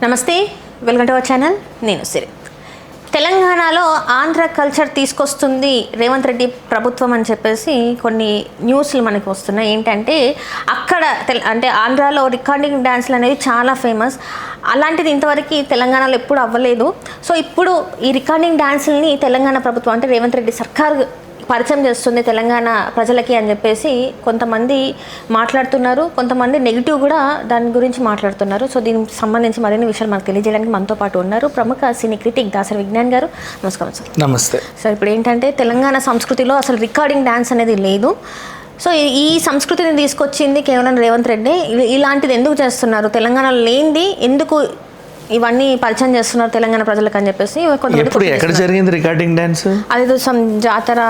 నమస్తే, welcome to our channel. నేను సిరి. తెలంగాణలో ఆంధ్ర కల్చర్ తీసుకొస్తుంది రేవంత్ రెడ్డి ప్రభుత్వం అని చెప్పేసి కొన్ని న్యూస్లు మనకి వస్తున్నాయి. ఏంటంటే అక్కడ అంటే ఆంధ్రాలో రికార్డింగ్ డ్యాన్స్లు అనేవి చాలా ఫేమస్. అలాంటిది ఇంతవరకు తెలంగాణలో ఎప్పుడు అవ్వలేదు. సో ఇప్పుడు ఈ రికార్డింగ్ డ్యాన్సుల్ని తెలంగాణ ప్రభుత్వం అంటే రేవంత్ రెడ్డి సర్కార్ పరిచయం చేస్తుంది తెలంగాణ ప్రజలకి అని చెప్పేసి కొంతమంది మాట్లాడుతున్నారు. కొంతమంది నెగిటివ్ కూడా దాని గురించి మాట్లాడుతున్నారు. సో దీనికి సంబంధించి మరిన్ని విషయాలు మనకు తెలియజేయడానికి మనతో పాటు ఉన్నారు ప్రముఖ సినీ క్రిటిక్ దాసరి విజ్ఞాన్ గారు. నమస్కారం సార్. నమస్తే సార్. ఇప్పుడు ఏంటంటే తెలంగాణ సంస్కృతిలో అసలు రికార్డింగ్ డ్యాన్స్ అనేది లేదు. సో ఈ సంస్కృతిని తీసుకొచ్చింది కేవలం రేవంత్ రెడ్డి. ఇలాంటిది ఎందుకు చేస్తున్నారు? తెలంగాణలో లేనిది ఎందుకు ఇవన్నీ పరిచయం చేస్తున్నారు తెలంగాణ ప్రజలకు అని చెప్పేసి ఎక్కడ జరిగింది రికార్డింగ్ డాన్స్? అది సమ్ జాతర.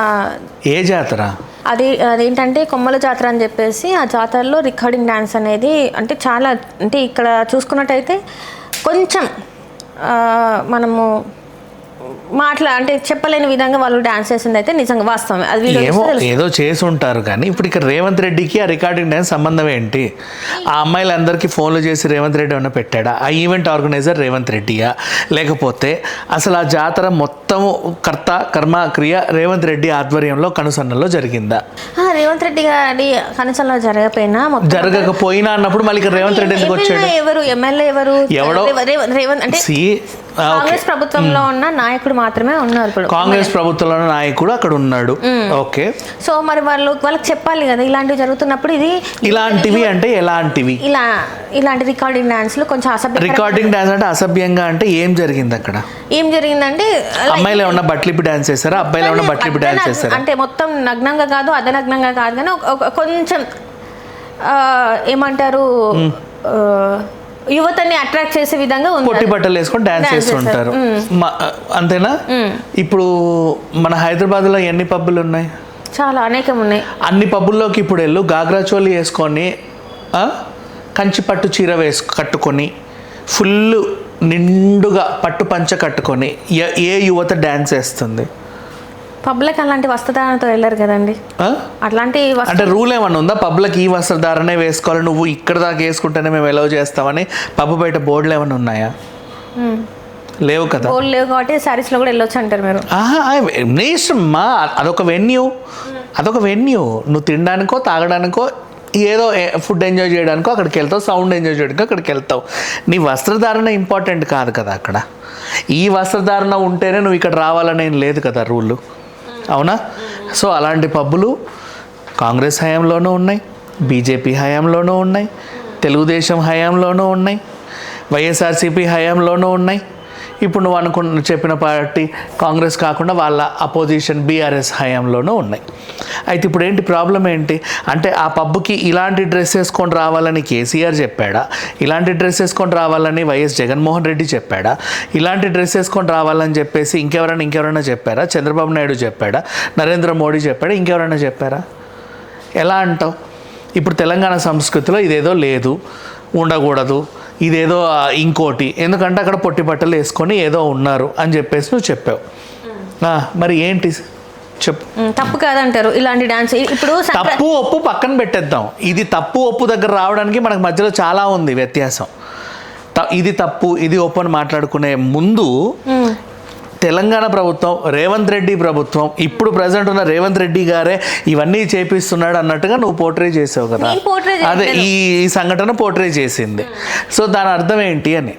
ఏ జాతర? అదేంటంటే కొమ్మల జాతర అని చెప్పేసి ఆ జాతరలో రికార్డింగ్ డ్యాన్స్ అనేది అంటే చాలా అంటే ఇక్కడ చూసుకున్నట్టయితే కొంచెం మనము అంటే చెప్పలేని విధంగా వాళ్ళు డాన్స్ చేసింది అయితే నిజంగా వాస్తవమే. అది ఏదో చేసి ఉంటారు. కానీ ఇప్పుడు ఇక్కడ రేవంత్ రెడ్డికి ఆ రికార్డింగ్ డాన్స్ సంబంధం ఏంటి? ఆ అమ్మాయిలందరికీ ఫోన్లు చేసి రేవంత్ రెడ్డి ఏమన్నా పెట్టాడా? ఆ ఈవెంట్ ఆర్గనైజర్ రేవంత్ రెడ్డియా? లేకపోతే అసలు ఆ జాతర మొత్తం కర్త కర్మ క్రియ రేవంత్ రెడ్డి ఆధ్వర్యంలో కనుసన్నల్లో జరిగిందా? రేవంత్ రెడ్డి గారి కనుసన్నలో జరగకపోయినా అన్నప్పుడు మళ్ళీ రేవంత్ రెడ్డి ఎందుకు వచ్చాడు? ఎవరు ఎమ్మెల్యే ఎవరు? ఎవడో రేవంత్ అంటే కాంగ్రెస్ ప్రభుత్వంలో ఉన్న నాయకుడు మాత్రమే ఉన్నారు. ఇప్పుడు కాంగ్రెస్ ప్రభుత్వంలో నాయకుడు అక్కడ ఉన్నాడు. ఓకే. సో మరి వాళ్ళకి చెప్పాలి కదా ఇలాంటివి జరుగుతున్నప్పుడు. ఇది ఇలాంటివి అంటే ఎలాంటివి? ఇలాంటి రికార్డింగ్ డాన్స్లు కొంచెం అసభ్య. రికార్డింగ్ డాన్స్ అంటే అసభ్యంగా అంటే ఏం జరిగింది అక్కడ? ఏం జరిగిందంటే అమ్మాయిలు ఏమన్నా బట్టలిపి డాన్స్ చేస్తారా? అబ్బాయిలు ఏమన్నా బట్టలిపి డాన్స్ చేస్తారా? అంటే మొత్తం నగ్నంగా కాదు, అర్ధనగ్నంగా కాదు, కానీ కొంచెం ఏమంటారు యువతని అట్రాక్ట్ చేసే విధంగా పొట్టి బట్టలు వేసుకొని డాన్స్ చేస్తుంటారు. అంతేనా? ఇప్పుడు మన హైదరాబాద్లో ఎన్ని పబ్బులు ఉన్నాయి? చాలా అనేకం ఉన్నాయి. అన్ని పబ్బుల్లోకి ఇప్పుడు వెళ్ళు, గాగ్రా చోళీ వేసుకొని కంచి పట్టు చీర కట్టుకొని ఫుల్ నిండుగా పట్టు పంచ కట్టుకొని ఏ యువత డాన్స్ వేస్తుంది? పబ్లిక్ అలాంటి వస్త్రధారణతో వెళ్ళారు కదండి. అట్లాంటి అంటే రూల్ ఏమన్నా ఉందా? పబ్లిక్ ఈ వస్త్రధారణే వేసుకోవాలి, నువ్వు ఇక్కడ దాకా వేసుకుంటేనే మేము ఎలవ్ చేస్తామని పబ్బు బయట బోర్డులు ఏమైనా ఉన్నాయా? లేవు కదా. బోర్డు లేవు కాబట్టి సారీస్లో కూడా వెళ్ళొచ్చు అంటారు మీరు. నీ ఇష్టమ్మా. అదొక వెన్యూ. నువ్వు తినడానికో తాగడానికో ఏదో ఫుడ్ ఎంజాయ్ చేయడానికో అక్కడికి వెళ్తావు, సౌండ్ ఎంజాయ్ చేయడానికో అక్కడికి వెళ్తావు. నీ వస్త్రధారణ ఇంపార్టెంట్ కాదు కదా అక్కడ. ఈ వస్త్రధారణ ఉంటేనే నువ్వు ఇక్కడ రావాలని ఏం లేదు కదా రూలు. అవునా? సో అలాంటి పబ్బులు కాంగ్రెస్ హయాంలోనూ ఉన్నాయి, బీజేపీ హయాంలోనూ ఉన్నాయి, తెలుగుదేశం హయాంలోనూ ఉన్నాయి, వైఎస్ఆర్సీపీ హయాంలోనూ ఉన్నాయి. ఇప్పుడు నువ్వు చెప్పిన పార్టీ కాంగ్రెస్ కాకుండా వాళ్ళ అపోజిషన్ బీఆర్ఎస్ హయాంలోనూ ఉన్నాయి. అయితే ఇప్పుడు ఏంటి ప్రాబ్లం ఏంటి అంటే ఆ పబ్బుకి ఇలాంటి డ్రెస్ వేసుకొని రావాలని కేసీఆర్ చెప్పాడా? ఇలాంటి డ్రెస్ వేసుకొని రావాలని వైఎస్ జగన్మోహన్ రెడ్డి చెప్పాడా? ఇలాంటి డ్రెస్ వేసుకొని రావాలని చెప్పేసి ఇంకెవరైనా చెప్పారా? చంద్రబాబు నాయుడు చెప్పాడా? నరేంద్ర మోడీ చెప్పాడా? ఇంకెవరైనా చెప్పారా? ఎలా అంటావు? ఇప్పుడు తెలంగాణ సంస్కృతిలో ఇదేదో లేదు, ఉండకూడదు, ఇదేదో ఇంకోటి, ఎందుకంటే అక్కడ పొట్టి బట్టలు వేసుకొని ఏదో ఉన్నారు అని చెప్పేసి నువ్వు చెప్పావు. మరి ఏంటి చెప్పు? తప్పు కాదంటారు ఇలాంటి డాన్స్. ఇప్పుడు తప్పు ఒప్పు పక్కన పెట్టేద్దాం. ఇది తప్పు ఒప్పు దగ్గర రావడానికి మనకు మధ్యలో చాలా ఉంది వ్యత్యాసం. ఇది తప్పు ఇది ఒప్పు అని మాట్లాడుకునే ముందు తెలంగాణ ప్రభుత్వం, రేవంత్ రెడ్డి ప్రభుత్వం, ఇప్పుడు ప్రజెంట్ ఉన్న రేవంత్ రెడ్డి గారే ఇవన్నీ చేపిస్తున్నాడు అన్నట్టుగా నువ్వు పోర్ట్రే చేసావు కదా. అదే ఈ సంఘటన పోర్ట్రే చేసింది. సో దాని అర్థం ఏంటి అని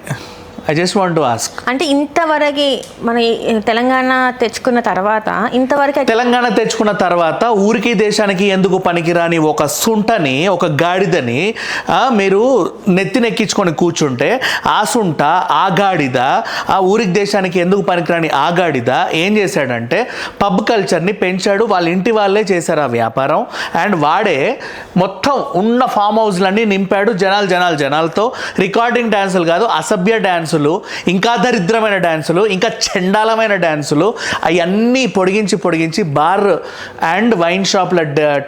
I just want to ask. అంటే ఇంతవరకు మన తెలంగాణ తెచ్చుకున్న తర్వాత ఊరికి దేశానికి ఎందుకు పనికిరాని ఒక సుంటని, ఒక గాడిదని మీరు నెత్తినెక్కించుకొని కూర్చుంటే ఆ సుంట, ఆ గాడిద, ఆ ఊరికి దేశానికి ఎందుకు పనికిరాని ఆ గాడిద ఏం చేశాడంటే పబ్ కల్చర్ని పెంచాడు. వాళ్ళ ఇంటి వాళ్ళే చేశారు ఆ వ్యాపారం. అండ్ వాడే మొత్తం ఉన్న ఫామ్ హౌస్లన్నీ నింపాడు జనాలతో. రికార్డింగ్ డ్యాన్సులు కాదు, అసభ్య డ్యాన్స్, ఇంకా దరిద్రమైన డ్యాన్సులు, ఇంకా చండాలమైన డ్యాన్సులు అవన్నీ పొడిగించి బార్ అండ్ వైన్ షాప్ల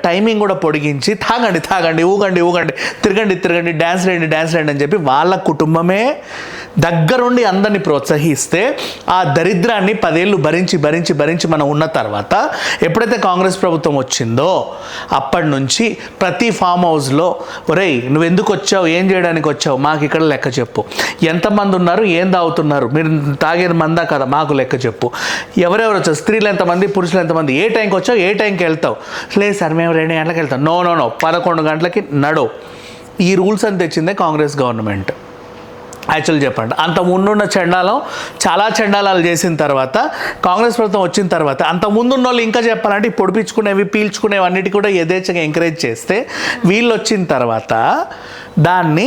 టైమింగ్ కూడా పొడిగించి తాగండి ఊగండి తిరగండి డ్యాన్స్ రేండి అని చెప్పి వాళ్ళ కుటుంబమే దగ్గరుండి అందరినీ ప్రోత్సహిస్తే ఆ దరిద్రాన్ని 10 ఏళ్ళు భరించి మనం ఉన్న తర్వాత ఎప్పుడైతే కాంగ్రెస్ ప్రభుత్వం వచ్చిందో అప్పటి నుంచి ప్రతి ఫామ్ హౌస్లో ఒరేయ్ నువ్వు ఎందుకు వచ్చావు, ఏం చేయడానికి వచ్చావు, మాకు ఇక్కడ లెక్క చెప్పు, ఎంతమంది ఉన్నారు, ఉన్నారు, ఏం తాగుతున్నారు, మీరు తాగేది మందా కదా మాకు లెక్క చెప్పు, ఎవరెవరు వచ్చారు, స్త్రీలు ఎంతమంది, పురుషులు ఎంతమంది, ఏ టైంకి వచ్చావు, ఏ టైంకి వెళ్తావు, లేదు సార్ మేము 2 గంటలకు వెళ్తాం, నో 11 గంటలకి నడో. ఈ రూల్స్ అని తెచ్చిందే కాంగ్రెస్ గవర్నమెంట్. యాక్చువల్ చెప్పండి, అంత ముందున్న చండాలం చాలా చండాలాలు చేసిన తర్వాత కాంగ్రెస్ ప్రభుత్వం వచ్చిన తర్వాత, అంత ముందున్న వాళ్ళు ఇంకా చెప్పాలంటే ఈ పొడిపించుకునేవి పీల్చుకునేవి అన్నిటి కూడా యథేచ్ఛగా ఎంకరేజ్ చేస్తే, వీళ్ళు వచ్చిన తర్వాత దాన్ని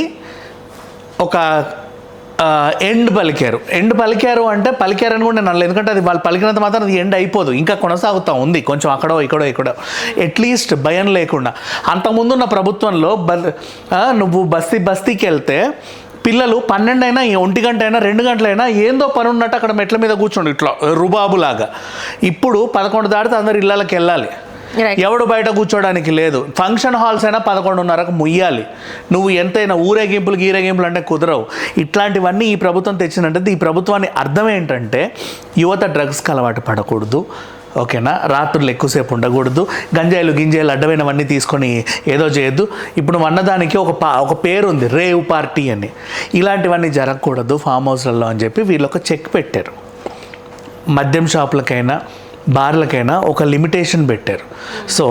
ఒక ఎండ్ పలికారు అంటే పలికారని కూడా నేను అనలేదు, ఎందుకంటే అది వాళ్ళు పలికినంత మాత్రం అది ఎండ్ అయిపోదు, ఇంకా కొనసాగుతూ ఉంది కొంచెం అక్కడో ఇక్కడో అట్లీస్ట్ భయం లేకుండా. అంతకుముందున్న ప్రభుత్వంలో నువ్వు బస్తీకి వెళ్తే పిల్లలు 12 అయినా 1 గంట అయినా 2 గంటలైనా ఏందో పని ఉన్నట్టు అక్కడ మెట్ల మీద కూర్చోండి ఇట్లా రుబాబులాగా. ఇప్పుడు 11 దాటితే అందరు ఇళ్ళకి వెళ్ళాలి, ఎవడు బయట కూర్చోడానికి లేదు. ఫంక్షన్ హాల్స్ అయినా 11:30కు ముయ్యాలి. నువ్వు ఎంతైనా ఊరేగింపులు అంటే కుదరవు. ఇట్లాంటివన్నీ ఈ ప్రభుత్వం తెచ్చినట్టు. ఈ ప్రభుత్వాన్ని అర్థం ఏంటంటే యువత డ్రగ్స్కి అలవాటు పడకూడదు, ఓకేనా, రాత్రులు ఎక్కువసేపు ఉండకూడదు, గింజాయిలు అడ్డమైనవన్నీ తీసుకొని ఏదో చేయొద్దు. ఇప్పుడు అన్నదానికి ఒక పేరు ఉంది, రేవ్ పార్టీ అని. ఇలాంటివన్నీ జరగకూడదు ఫామ్ హౌస్లలో అని చెప్పి వీళ్ళు ఒక చెక్ పెట్టారు. మద్యం షాపులకైనా బార్లకైనా ఒక లిమిటేషన్ పెట్టారు. సో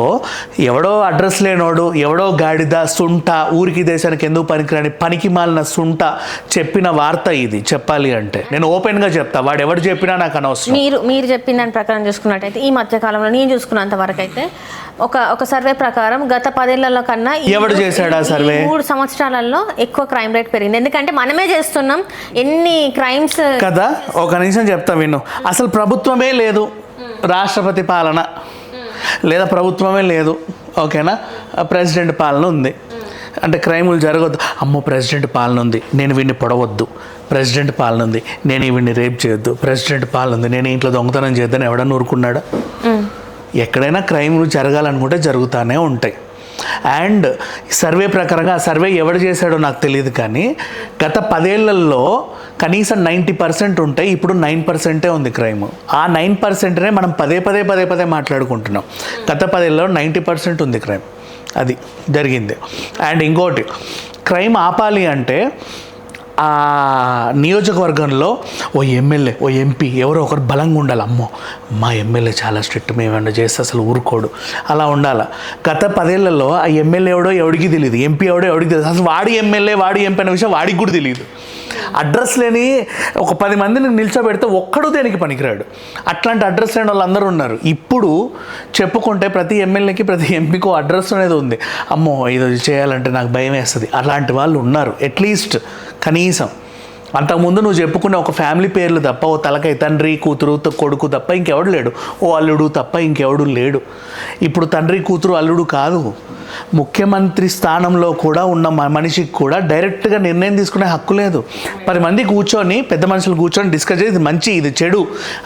ఎవడో అడ్రస్ లేనోడు, ఎవడో గాడిద సుంట, ఊరికి దేశానికి ఎందుకు పనికిరాని పనికి మాలిన సుంట చెప్పిన వార్త ఇది. చెప్పాలి అంటే నేను ఓపెన్గా చెప్తా, వాడు ఎవడు చెప్పినా నాకు అనవసరం. మీరు చెప్పిన దాని ప్రకారం చూసుకున్నట్టయితే ఈ మధ్యకాలంలో నేను చూసుకున్నంత వరకు అయితే ఒక సర్వే ప్రకారం గత 10 ఏళ్ల కన్నా ఎవడు చేశాడు ఆ సర్వే? 3 సంవత్సరాలలో ఎక్కువ క్రైమ్ రేట్ పెరిగింది. ఎందుకంటే మనమే చేస్తున్నాం ఎన్ని క్రైమ్స్ కదా. ఒక నిమిషం చెప్తా విను. అసలు ప్రభుత్వమే లేదు, రాష్ట్రపతి పాలన లేదా ప్రభుత్వమే లేదు, ఓకేనా, ప్రెసిడెంట్ పాలన ఉంది. అంటే క్రైములు జరగవద్దు, అమ్మో ప్రెసిడెంట్ పాలన ఉంది నేను వీడిని పొడవద్దు, ప్రెసిడెంట్ పాలన ఉంది నేను వీడిని రేప్ చేయొద్దు, ప్రెసిడెంట్ పాలన ఉంది నేను ఇంట్లో దొంగతనం చేద్దని ఎవడన్నా ఊరుకున్నాడా? ఎక్కడైనా క్రైములు జరగాలనుకుంటే జరుగుతూనే ఉంటాయి. అండ్ సర్వే ప్రకారంగా, ఆ సర్వే ఎవడు చేశాడో నాకు తెలియదు కానీ గత 10 ఏళ్లలో కనీసం 90% ఉంటాయి, ఇప్పుడు 9% ఉంది క్రైమ్. ఆ 9%నే మనం పదే మాట్లాడుకుంటున్నాం. గత 10 ఏళ్లలో 90% ఉంది క్రైమ్, అది జరిగింది. అండ్ ఇంకోటి, క్రైమ్ ఆపాలి అంటే ఆ నియోజకవర్గంలో ఓ ఎమ్మెల్యే ఓ ఎంపీ ఎవరో ఒకరు బలంగా ఉండాలి. అమ్మో మా ఎమ్మెల్యే చాలా స్ట్రిక్ట్, మేమేమన్నా చేస్తే అసలు ఊరుకోడు, అలా ఉండాలి. గత 10 ఏళ్లలో ఆ ఎమ్మెల్యే ఎవడికి తెలియదు, ఎంపీ ఎవడికి తెలియదు, అసలు వాడి ఎమ్మెల్యే వాడి ఎంపీ అనే విషయం వాడికి కూడా తెలియదు. అడ్రస్ లేని ఒక 10 మందిని నిల్చోబెడితే ఒక్కడు దేనికి పనికిరాడు. అట్లాంటి అడ్రస్ లేని వాళ్ళు అందరూ ఉన్నారు. ఇప్పుడు చెప్పుకుంటే ప్రతి ఎమ్మెల్యేకి ప్రతి ఎంపీకి అడ్రస్ అనేది ఉంది. అమ్మో ఇది చేయాలంటే నాకు భయం వేస్తుంది, అలాంటి వాళ్ళు ఉన్నారు. అట్లీస్ట్ కనీసం అంతకుముందు నువ్వు చెప్పుకునే ఒక ఫ్యామిలీ పేర్లు తప్ప, ఓ తలకై తండ్రి కూతురు కొడుకు తప్ప ఇంకెవడు లేడు, ఓ అల్లుడు తప్ప ఇంకెవడు లేడు. ఇప్పుడు తండ్రి కూతురు అల్లుడు కాదు, ముఖ్యమంత్రి స్థానంలో కూడా ఉన్న మనిషికి కూడా డైరెక్ట్గా నిర్ణయం తీసుకునే హక్కు లేదు. 10 మంది కూర్చొని, పెద్ద మనుషులు కూర్చొని డిస్కస్ చేసి ఇది మంచి ఇది చెడు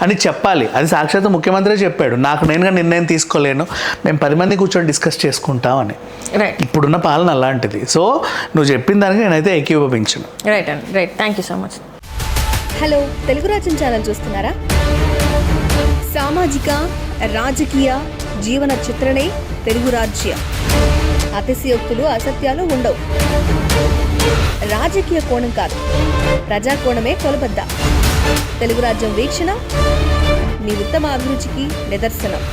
అని చెప్పాలి. అది సాక్షాత్ ముఖ్యమంత్రి చెప్పాడు, నాకు నేనుగా నిర్ణయం తీసుకోలేను, మేము 10 మంది కూర్చొని డిస్కస్ చేసుకుంటామని. ఇప్పుడున్న పాలన అలాంటిది. సో నువ్వు చెప్పిన దానికి నేనైతే ఏకీభవించను. రైట్ అండి, right, thank you so much. Hello, Telugu రాజ్యం ఛానల్ చూస్తున్నారా? సామాజిక రాజకీయ జీవన చిత్రణే తెలుగు రాజ్యం. అతిశయోక్తులు అసత్యాలు ఉండవు. రాజకీయ కోణం కాదు, ప్రజా కోణమే కొలబద్ద. తెలుగు రాజ్యం వీక్షణ మీ ఉత్తమ అభిరుచికి నిదర్శనం.